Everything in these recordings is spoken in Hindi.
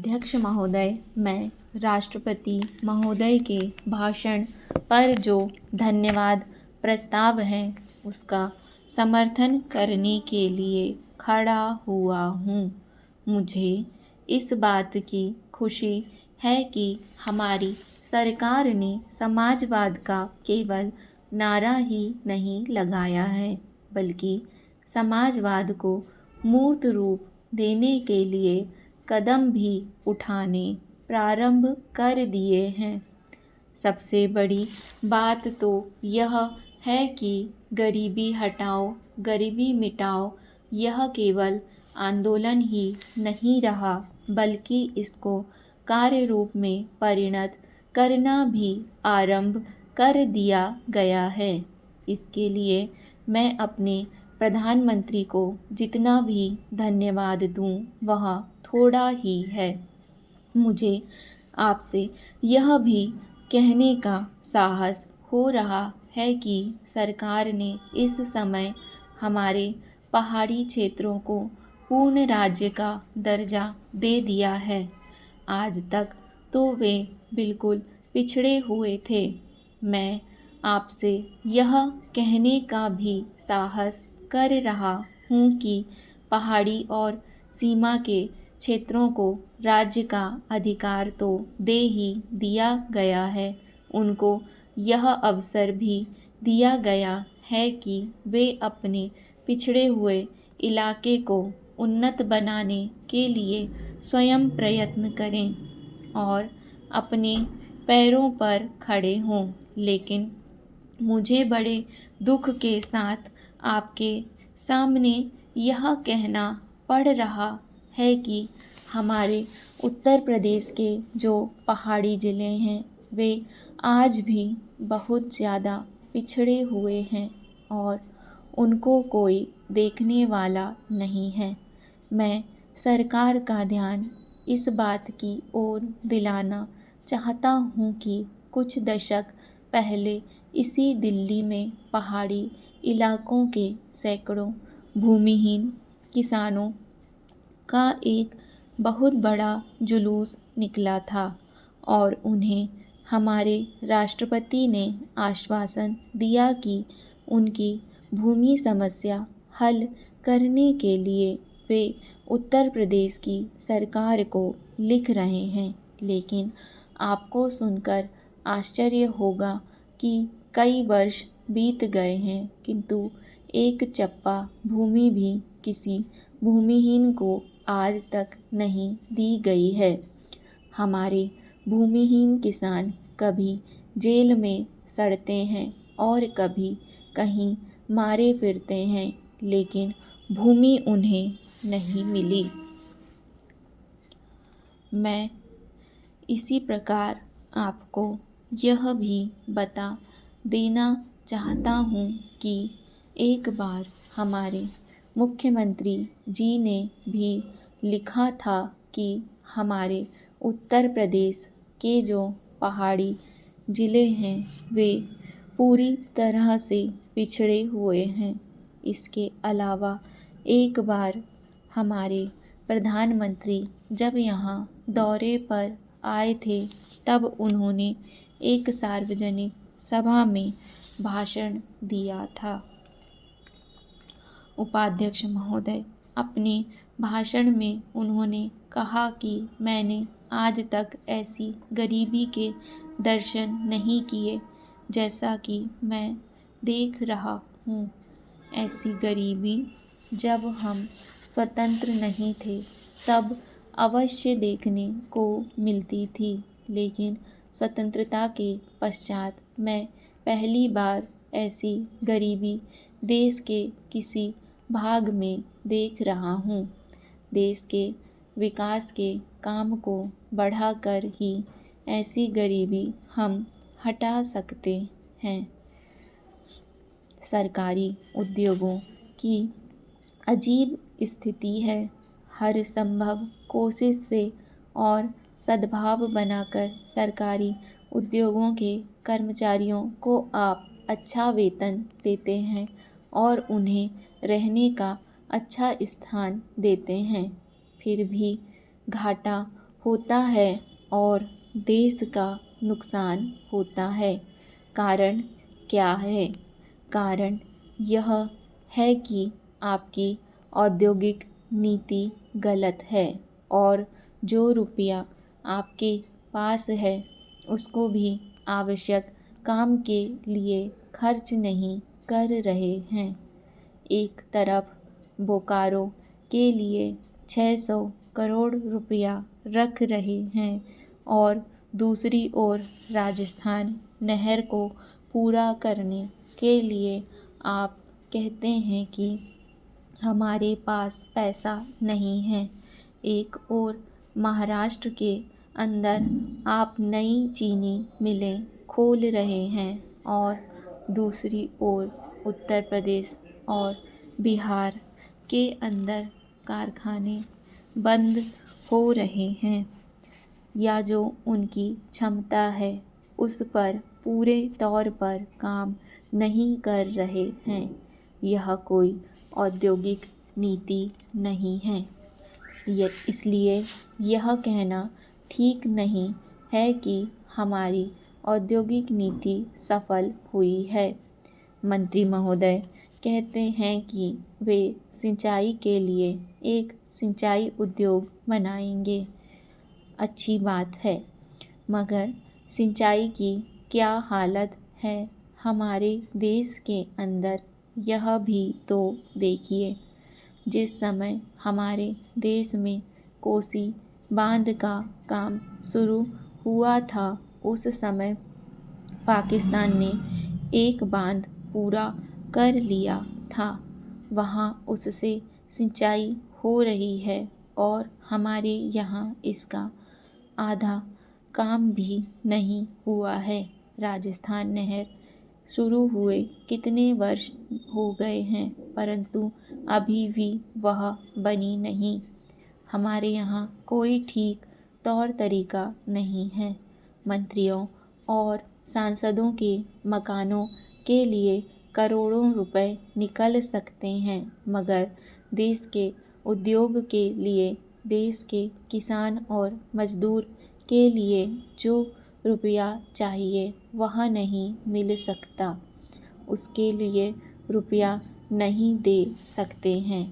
अध्यक्ष महोदय, मैं राष्ट्रपति महोदय के भाषण पर जो धन्यवाद प्रस्ताव है उसका समर्थन करने के लिए खड़ा हुआ हूँ। मुझे इस बात की खुशी है कि हमारी सरकार ने समाजवाद का केवल नारा ही नहीं लगाया है, बल्कि समाजवाद को मूर्त रूप देने के लिए कदम भी उठाने प्रारंभ कर दिए हैं। सबसे बड़ी बात तो यह है कि गरीबी हटाओ, गरीबी मिटाओ यह केवल आंदोलन ही नहीं रहा, बल्कि इसको कार्य रूप में परिणत करना भी आरंभ कर दिया गया है। इसके लिए मैं अपने प्रधानमंत्री को जितना भी धन्यवाद दूं वह थोड़ा ही है। मुझे आपसे यह भी कहने का साहस हो रहा है कि सरकार ने इस समय हमारे पहाड़ी क्षेत्रों को पूर्ण राज्य का दर्जा दे दिया है। आज तक तो वे बिल्कुल पिछड़े हुए थे। मैं आपसे यह कहने का भी साहस कर रहा हूँ कि पहाड़ी और सीमा के क्षेत्रों को राज्य का अधिकार तो दे ही दिया गया है, उनको यह अवसर भी दिया गया है कि वे अपने पिछड़े हुए इलाके को उन्नत बनाने के लिए स्वयं प्रयत्न करें और अपने पैरों पर खड़े हों। लेकिन मुझे बड़े दुख के साथ आपके सामने यह कहना पड़ रहा है कि हमारे उत्तर प्रदेश के जो पहाड़ी ज़िले हैं वे आज भी बहुत ज़्यादा पिछड़े हुए हैं और उनको कोई देखने वाला नहीं है। मैं सरकार का ध्यान इस बात की ओर दिलाना चाहता हूँ कि कुछ दशक पहले इसी दिल्ली में पहाड़ी इलाकों के सैकड़ों भूमिहीन किसानों का एक बहुत बड़ा जुलूस निकला था और उन्हें हमारे राष्ट्रपति ने आश्वासन दिया कि उनकी भूमि समस्या हल करने के लिए वे उत्तर प्रदेश की सरकार को लिख रहे हैं। लेकिन आपको सुनकर आश्चर्य होगा कि कई वर्ष बीत गए हैं, किंतु एक चप्पा भूमि भी किसी भूमिहीन को आज तक नहीं दी गई है। हमारे भूमिहीन किसान कभी जेल में सड़ते हैं और कभी कहीं मारे फिरते हैं, लेकिन भूमि उन्हें नहीं मिली। मैं इसी प्रकार आपको यह भी बता देना चाहता हूँ कि एक बार हमारे मुख्यमंत्री जी ने भी लिखा था कि हमारे उत्तर प्रदेश के जो पहाड़ी ज़िले हैं वे पूरी तरह से पिछड़े हुए हैं। इसके अलावा एक बार हमारे प्रधानमंत्री जब यहाँ दौरे पर आए थे तब उन्होंने एक सार्वजनिक सभा में भाषण दिया था। उपाध्यक्ष महोदय, अपने भाषण में उन्होंने कहा कि मैंने आज तक ऐसी गरीबी के दर्शन नहीं किए जैसा कि मैं देख रहा हूँ। ऐसी गरीबी जब हम स्वतंत्र नहीं थे तब अवश्य देखने को मिलती थी, लेकिन स्वतंत्रता के पश्चात मैं पहली बार ऐसी गरीबी देश के किसी भाग में देख रहा हूँ। देश के विकास के काम को बढ़ाकर ही ऐसी गरीबी हम हटा सकते हैं। सरकारी उद्योगों की अजीब स्थिति है। हर संभव कोशिश से और सद्भाव बनाकर सरकारी उद्योगों के कर्मचारियों को आप अच्छा वेतन देते हैं और उन्हें रहने का अच्छा स्थान देते हैं, फिर भी घाटा होता है और देश का नुकसान होता है। कारण क्या है? कारण यह है कि आपकी औद्योगिक नीति गलत है और जो रुपया आपके पास है उसको भी आवश्यक काम के लिए खर्च नहीं कर रहे हैं। एक तरफ बोकारो के लिए 600 करोड़ रुपया रख रहे हैं और दूसरी ओर राजस्थान नहर को पूरा करने के लिए आप कहते हैं कि हमारे पास पैसा नहीं है। एक ओर महाराष्ट्र के अंदर आप नई चीनी मिलें खोल रहे हैं और दूसरी ओर उत्तर प्रदेश और बिहार के अंदर कारखाने बंद हो रहे हैं या जो उनकी क्षमता है उस पर पूरे तौर पर काम नहीं कर रहे हैं। यह कोई औद्योगिक नीति नहीं है। इसलिए यह कहना ठीक नहीं है कि हमारी औद्योगिक नीति सफल हुई है। मंत्री महोदय कहते हैं कि वे सिंचाई के लिए एक सिंचाई उद्योग बनाएंगे। अच्छी बात है, मगर सिंचाई की क्या हालत है हमारे देश के अंदर, यह भी तो देखिए। जिस समय हमारे देश में कोसी बांध का काम शुरू हुआ था उस समय पाकिस्तान ने एक बांध पूरा कर लिया था। वहाँ उससे सिंचाई हो रही है और हमारे यहाँ इसका आधा काम भी नहीं हुआ है। राजस्थान नहर शुरू हुए कितने वर्ष हो गए हैं परंतु अभी भी वह बनी नहीं। हमारे यहाँ कोई ठीक तौर तरीका नहीं है। मंत्रियों और सांसदों के मकानों के लिए करोड़ों रुपए निकल सकते हैं, मगर देश के उद्योग के लिए, देश के किसान और मजदूर के लिए जो रुपया चाहिए वह नहीं मिल सकता। उसके लिए रुपया नहीं दे सकते हैं।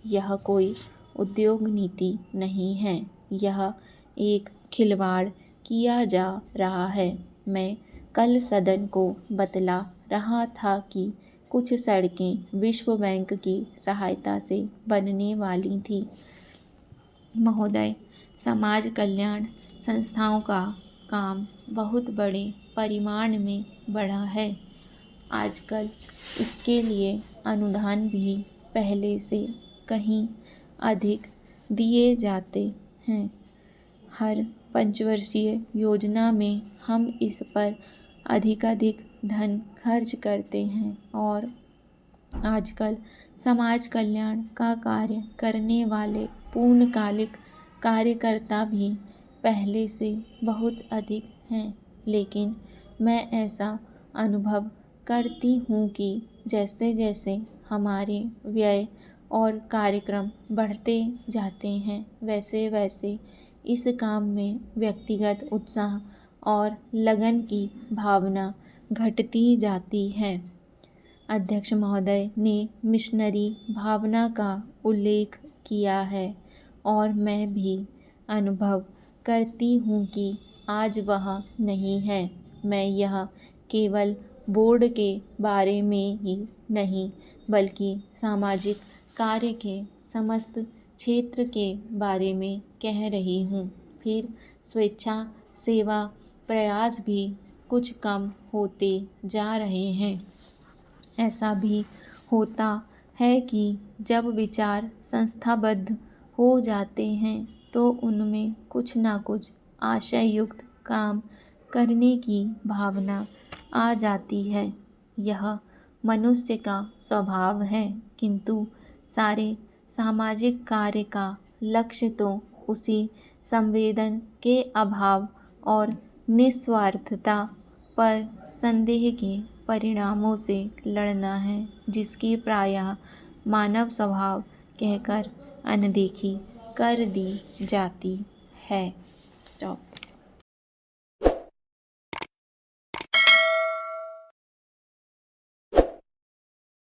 यह कोई उद्योग नीति नहीं है, यह एक खिलवाड़ किया जा रहा है। मैं कल सदन को बतला रहा था कि कुछ सड़कें विश्व बैंक की सहायता से बनने वाली थी। महोदय, समाज कल्याण संस्थाओं का काम बहुत बड़े परिमाण में बढ़ा है। आजकल इसके लिए अनुदान भी पहले से कहीं अधिक दिए जाते हैं। हर पंचवर्षीय योजना में हम इस पर अधिकाधिक धन खर्च करते हैं और आजकल समाज कल्याण का कार्य करने वाले पूर्णकालिक कार्यकर्ता भी पहले से बहुत अधिक हैं। लेकिन मैं ऐसा अनुभव करती हूँ कि जैसे जैसे हमारे व्यय और कार्यक्रम बढ़ते जाते हैं वैसे वैसे इस काम में व्यक्तिगत उत्साह और लगन की भावना घटती जाती है। अध्यक्ष महोदय ने मिशनरी भावना का उल्लेख किया है और मैं भी अनुभव करती हूँ कि आज वह नहीं है। मैं यह केवल बोर्ड के बारे में ही नहीं बल्कि सामाजिक कार्य के समस्त क्षेत्र के बारे में कह रही हूँ। फिर स्वेच्छा सेवा प्रयास भी कुछ कम होते जा रहे हैं। ऐसा भी होता है कि जब विचार संस्थाबद्ध हो जाते हैं तो उनमें कुछ ना कुछ आशययुक्त काम करने की भावना आ जाती है। यह मनुष्य का स्वभाव है, किंतु सारे सामाजिक कार्य का लक्ष्य तो उसी संवेदन के अभाव और निस्वार्थता पर संदेह के परिणामों से लड़ना है, जिसकी प्रायः मानव स्वभाव कहकर अनदेखी कर दी जाती है। स्टॉप।